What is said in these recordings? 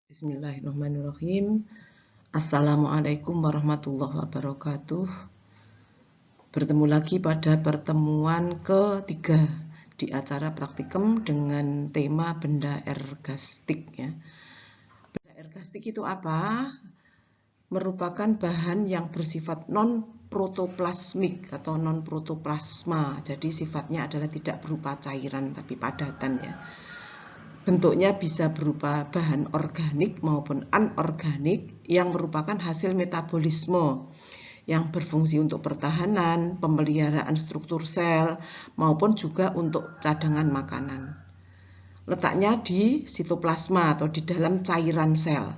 Bismillahirrahmanirrahim. Assalamualaikum warahmatullahi wabarakatuh. Bertemu lagi pada pertemuan ketiga di acara praktikum dengan tema benda ergastik ya. Benda ergastik itu apa? Merupakan bahan yang bersifat non-protoplasmik atau non-protoplasma. Jadi sifatnya adalah tidak berupa cairan tapi padatan ya. Bentuknya bisa berupa bahan organik maupun anorganik yang merupakan hasil metabolisme yang berfungsi untuk pertahanan, pemeliharaan struktur sel, maupun juga untuk cadangan makanan. Letaknya di sitoplasma atau di dalam cairan sel,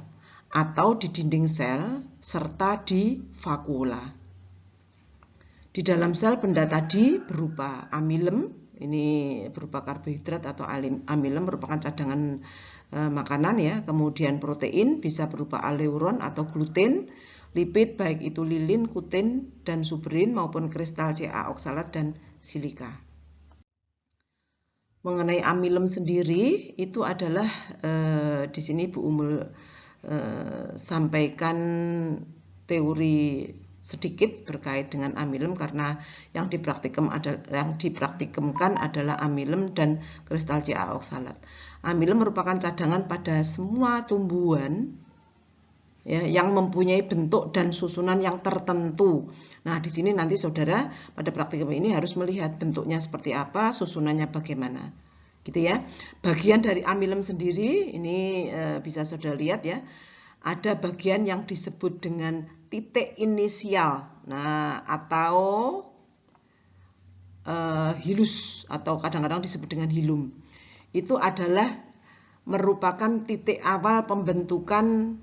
atau di dinding sel, serta di vakuola. Di dalam sel benda tadi berupa amilem, ini berupa karbohidrat atau amilem merupakan cadangan makanan ya. Kemudian protein bisa berupa aleuron atau gluten, lipid baik itu lilin, kutin dan suberin maupun kristal Ca oksalat dan silika. Mengenai amilem sendiri itu adalah di sini Bu Umul sampaikan teori sedikit terkait dengan amilem karena yang dipraktikumkan adalah amilem dan kristal Ca oksalat. Amilem merupakan cadangan pada semua tumbuhan ya, yang mempunyai bentuk dan susunan yang tertentu. Nah, di sini nanti saudara pada praktikum ini harus melihat bentuknya seperti apa, susunannya bagaimana. Gitu ya. Bagian dari amilem sendiri ini bisa saudara lihat ya. Ada bagian yang disebut dengan titik inisial, nah atau hilus atau kadang-kadang disebut dengan hilum. Itu adalah merupakan titik awal pembentukan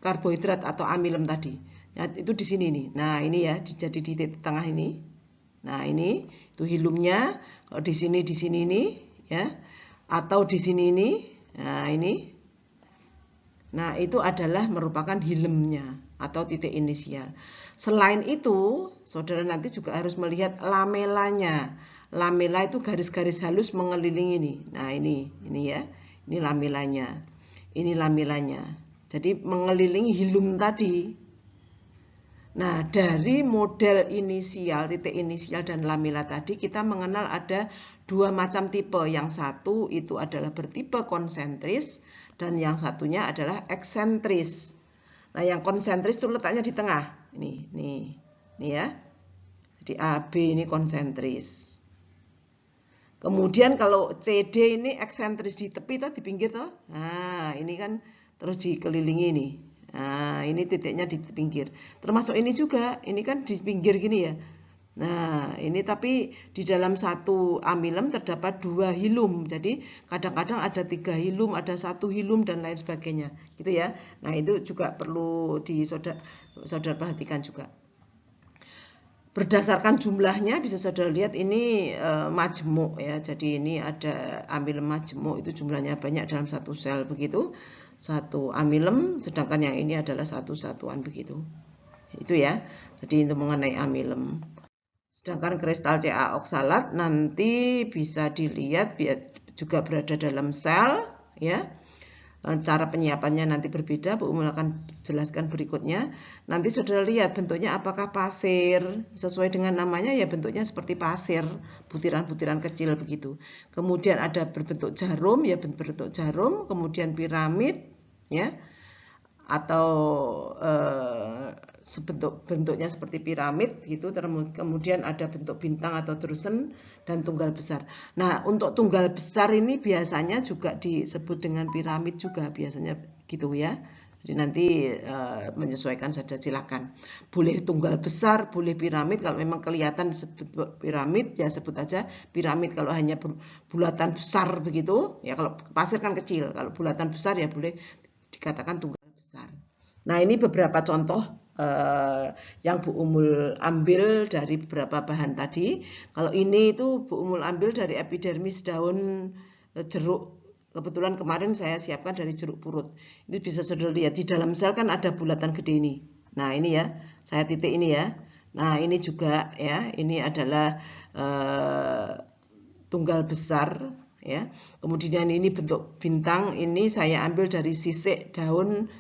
karbohidrat atau amilem tadi. Nah, itu di sini nih. Nah ini ya, jadi di titik tengah ini. Nah ini itu hilumnya. Kalau di sini ini ya, atau di sini ini. Nah ini. Nah, itu adalah merupakan hilemnya atau titik inisial. Selain itu, saudara nanti juga harus melihat lamelanya. Lamela itu garis-garis halus mengelilingi ini. Nah, ini ya. Ini lamelanya. Ini lamelanya. Jadi mengelilingi hilum tadi. Nah, dari model inisial, titik inisial dan lamela tadi kita mengenal ada dua macam tipe. Yang satu itu adalah bertipe konsentris dan yang satunya adalah eksentris. Nah, yang konsentris itu letaknya di tengah. Ini ya. Jadi AB ini konsentris. Kemudian kalau CD ini eksentris di tepi atau di pinggir toh. Nah, ini kan terus dikelilingi nih. Nah, ini titiknya di pinggir. Termasuk ini juga, ini kan di pinggir gini ya. Nah, ini tapi di dalam satu amilem terdapat dua hilum. Jadi kadang-kadang ada 3 hilum, ada 1 hilum dan lain sebagainya. Gitu ya. Nah, itu juga perlu saudara perhatikan juga. Berdasarkan jumlahnya bisa saudara lihat ini majemuk ya. Jadi ini ada amilem majemuk itu jumlahnya banyak dalam satu sel begitu. Satu amilem, sedangkan yang ini adalah satu satuan begitu. Itu ya. Jadi itu mengenai amilem. Sedangkan kristal Ca oksalat nanti bisa dilihat juga berada dalam sel ya. Cara penyiapannya nanti berbeda, Bu Umul akan jelaskan berikutnya. Nanti saudara lihat bentuknya apakah pasir, sesuai dengan namanya ya bentuknya seperti pasir, butiran-butiran kecil begitu. Kemudian ada berbentuk jarum ya berbentuk jarum, kemudian piramid ya, atau bentuknya seperti piramid gitu. Kemudian ada bentuk bintang atau drusen dan tunggal besar. Nah, untuk tunggal besar ini biasanya juga disebut dengan piramid juga biasanya gitu ya. Jadi nanti menyesuaikan saja, silakan. Boleh tunggal besar, boleh piramid. Kalau memang kelihatan disebut piramid ya sebut aja piramid. Kalau hanya bulatan besar begitu ya, kalau pasir kan kecil. Kalau bulatan besar ya boleh dikatakan tunggal besar. Nah, ini beberapa contoh yang Bu Umul ambil dari beberapa bahan tadi. Kalau ini itu Bu Umul ambil dari epidermis daun jeruk. Kebetulan kemarin saya siapkan dari jeruk purut. Ini bisa saudara lihat di dalam sel kan ada bulatan gede ini. Nah, ini ya, saya titik ini ya. Nah, ini juga ya, ini adalah tunggal besar ya. Kemudian ini bentuk bintang, ini saya ambil dari sisik daun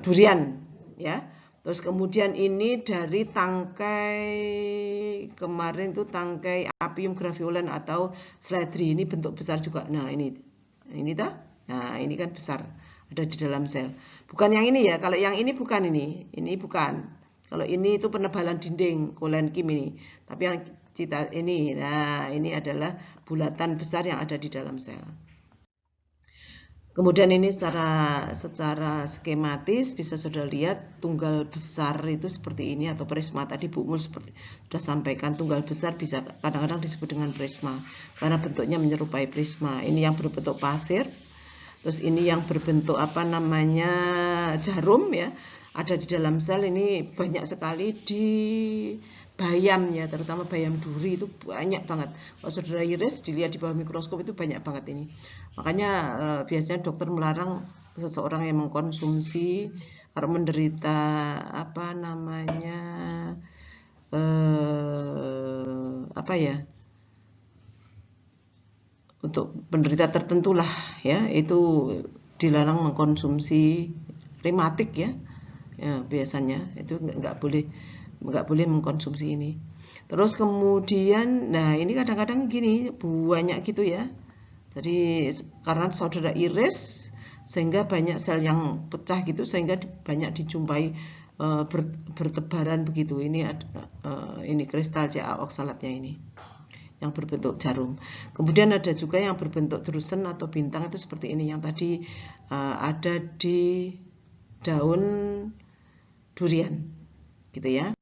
durian, ya. Terus kemudian ini dari tangkai, kemarin itu tangkai Apium graviolen atau seledri, ini bentuk besar juga. Nah ini toh, nah ini kan besar, ada di dalam sel. Bukan yang ini ya, kalau yang ini bukan, ini bukan. Kalau ini itu penebalan dinding kolenkim ini, tapi yang kita ini, nah ini adalah bulatan besar yang ada di dalam sel. Kemudian ini secara skematis bisa saudara lihat tunggal besar itu seperti ini, atau prisma. Tadi Bu Mul seperti sudah sampaikan, tunggal besar bisa kadang-kadang disebut dengan prisma karena bentuknya menyerupai prisma. Ini yang berbentuk pasir, terus ini yang berbentuk apa namanya jarum ya, ada di dalam sel. Ini banyak sekali di bayam ya, terutama bayam duri itu banyak banget. Kalau saudara iris dilihat di bawah mikroskop itu banyak banget ini. Makanya biasanya dokter melarang seseorang yang mengkonsumsi kalau menderita apa namanya apa ya, untuk penderita tertentu lah ya, itu dilarang mengkonsumsi rematik ya, biasanya itu nggak boleh mengkonsumsi ini. Terus kemudian, nah ini kadang-kadang gini banyak gitu ya. Jadi karena saudara iris sehingga banyak sel yang pecah gitu, sehingga banyak dijumpai bertebaran begitu. Ini kristal CA oksalatnya ini yang berbentuk jarum. Kemudian ada juga yang berbentuk drusen atau bintang, itu seperti ini yang tadi ada di daun durian gitu ya.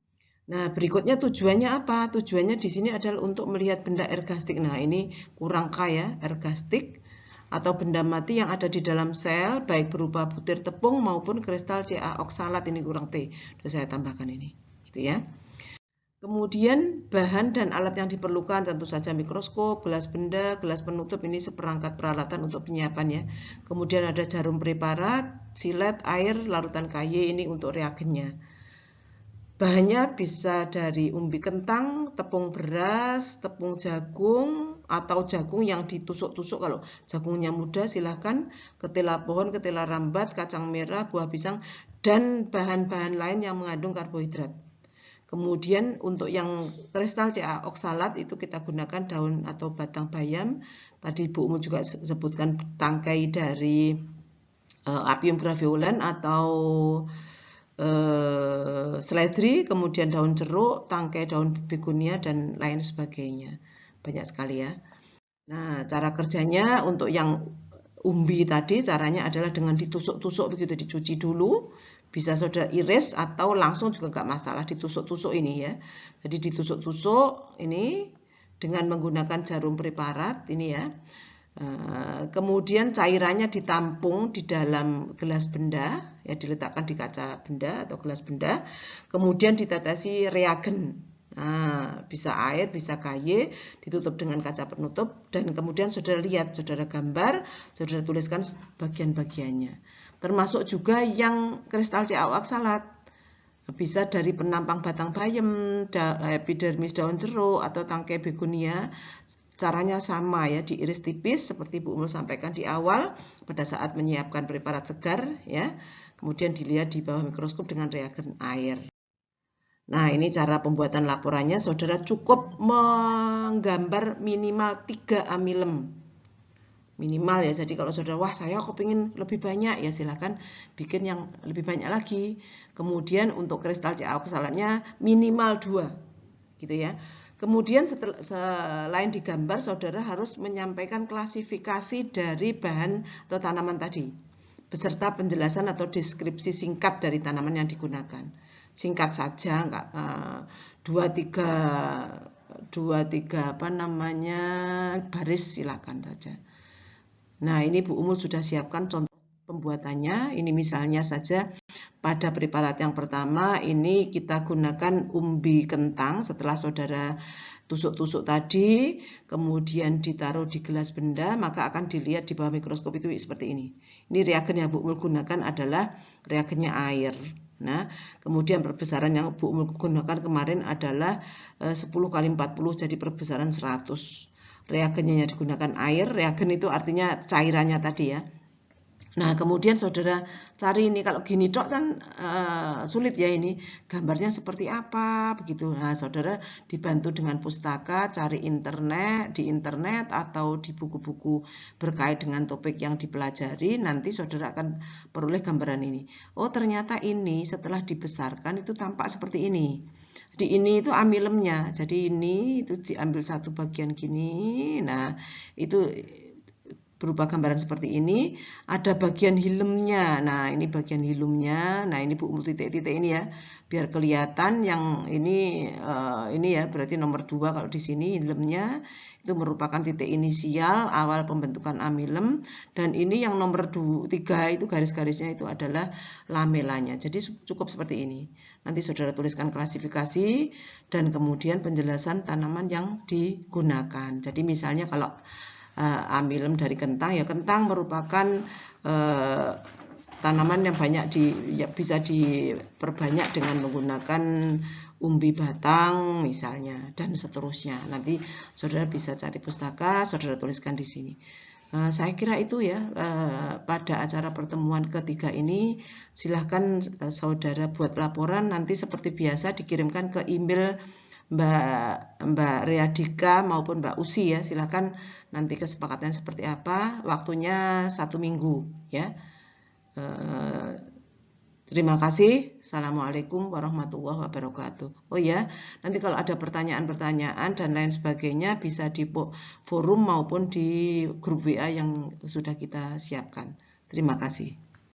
Nah, berikutnya tujuannya apa? Tujuannya di sini adalah untuk melihat benda ergastik. Nah, ini kurang kaya ergastik atau benda mati yang ada di dalam sel, baik berupa butir tepung maupun kristal CA oksalat, ini kurang T. Sudah saya tambahkan ini, gitu ya. Kemudian bahan dan alat yang diperlukan tentu saja mikroskop, gelas benda, gelas penutup, ini seperangkat peralatan untuk penyiapan ya. Kemudian ada jarum preparat, silet, air, larutan KY, ini untuk reagennya. Bahannya bisa dari umbi kentang, tepung beras, tepung jagung, atau jagung yang ditusuk-tusuk. Kalau jagungnya muda silahkan, ketela pohon, ketela rambat, kacang merah, buah pisang, dan bahan-bahan lain yang mengandung karbohidrat. Kemudian untuk yang kristal CA oksalat itu kita gunakan daun atau batang bayam. Tadi Bu Umu juga sebutkan tangkai dari Apium graviolen atau seledri, kemudian daun jeruk, tangkai daun begonia, dan lain sebagainya. Banyak sekali ya. Nah, cara kerjanya untuk yang umbi tadi, caranya adalah dengan ditusuk-tusuk begitu, dicuci dulu. Bisa saudara iris atau langsung juga nggak masalah, ditusuk-tusuk ini ya. Jadi ditusuk-tusuk ini dengan menggunakan jarum preparat ini ya. Kemudian cairannya ditampung di dalam gelas benda ya, diletakkan di kaca benda atau gelas benda, kemudian ditetesi reagen. Nah, bisa air, bisa KY, ditutup dengan kaca penutup, dan kemudian saudara lihat, saudara gambar, saudara tuliskan bagian-bagiannya. Termasuk juga yang kristal CA oksalat, bisa dari penampang batang bayam, epidermis daun jeruk, atau tangkai begonia. Caranya sama ya, diiris tipis seperti Bu Umul sampaikan di awal pada saat menyiapkan preparat segar ya. Kemudian dilihat di bawah mikroskop dengan reagen air. Nah, ini cara pembuatan laporannya. Saudara cukup menggambar minimal 3 amilem. Minimal ya. Jadi kalau saudara, wah saya kepingin lebih banyak, ya silahkan bikin yang lebih banyak lagi. Kemudian untuk kristal CA oksalatnya minimal 2 gitu ya. Kemudian selain digambar, saudara harus menyampaikan klasifikasi dari bahan atau tanaman tadi, beserta penjelasan atau deskripsi singkat dari tanaman yang digunakan. Singkat saja, enggak 2-3 apa namanya baris, silakan saja. Nah, ini Bu Umul sudah siapkan contoh pembuatannya. Ini misalnya saja pada preparat yang pertama ini kita gunakan umbi kentang. Setelah saudara tusuk-tusuk tadi, kemudian ditaruh di gelas benda, maka akan dilihat di bawah mikroskop itu seperti ini. Ini reagen yang Bu Umul gunakan adalah reagennya air. Nah, kemudian perbesaran yang Bu Umul gunakan kemarin adalah 10 kali 40, jadi perbesaran 100. Reagennya yang digunakan air, reagen itu artinya cairannya tadi ya. Nah, kemudian saudara cari ini, kalau gini dok kan sulit ya, ini gambarnya seperti apa begitu. Nah, saudara dibantu dengan pustaka, cari di internet atau di buku-buku berkait dengan topik yang dipelajari, nanti saudara akan peroleh gambaran ini. Oh, ternyata ini setelah dibesarkan itu tampak seperti ini. Di ini itu amilemnya, jadi ini itu diambil satu bagian gini. Nah, itu berupa gambaran seperti ini. Ada bagian hilumnya. Nah, ini bagian hilumnya. Nah, ini Bu titik-titik ini ya, biar kelihatan. Yang ini ya, berarti nomor 2 kalau di sini hilumnya itu merupakan titik inisial awal pembentukan amilem, dan ini yang nomor 3 itu garis-garisnya itu adalah lamelanya. Jadi cukup seperti ini. Nanti saudara tuliskan klasifikasi dan kemudian penjelasan tanaman yang digunakan. Jadi misalnya kalau amilem dari kentang, ya kentang merupakan tanaman yang bisa diperbanyak dengan menggunakan umbi batang misalnya, dan seterusnya. Nanti saudara bisa cari pustaka, saudara tuliskan di sini. Saya kira itu ya pada acara pertemuan ketiga ini. Silahkan saudara buat laporan, nanti seperti biasa dikirimkan ke email Mbak Readika maupun Mbak Usi ya. Silakan nanti kesepakatan seperti apa, waktunya 1 minggu ya. Terima kasih. Assalamualaikum warahmatullahi wabarakatuh. Oh ya, nanti kalau ada pertanyaan-pertanyaan dan lain sebagainya bisa di forum maupun di grup WA yang sudah kita siapkan. Terima kasih.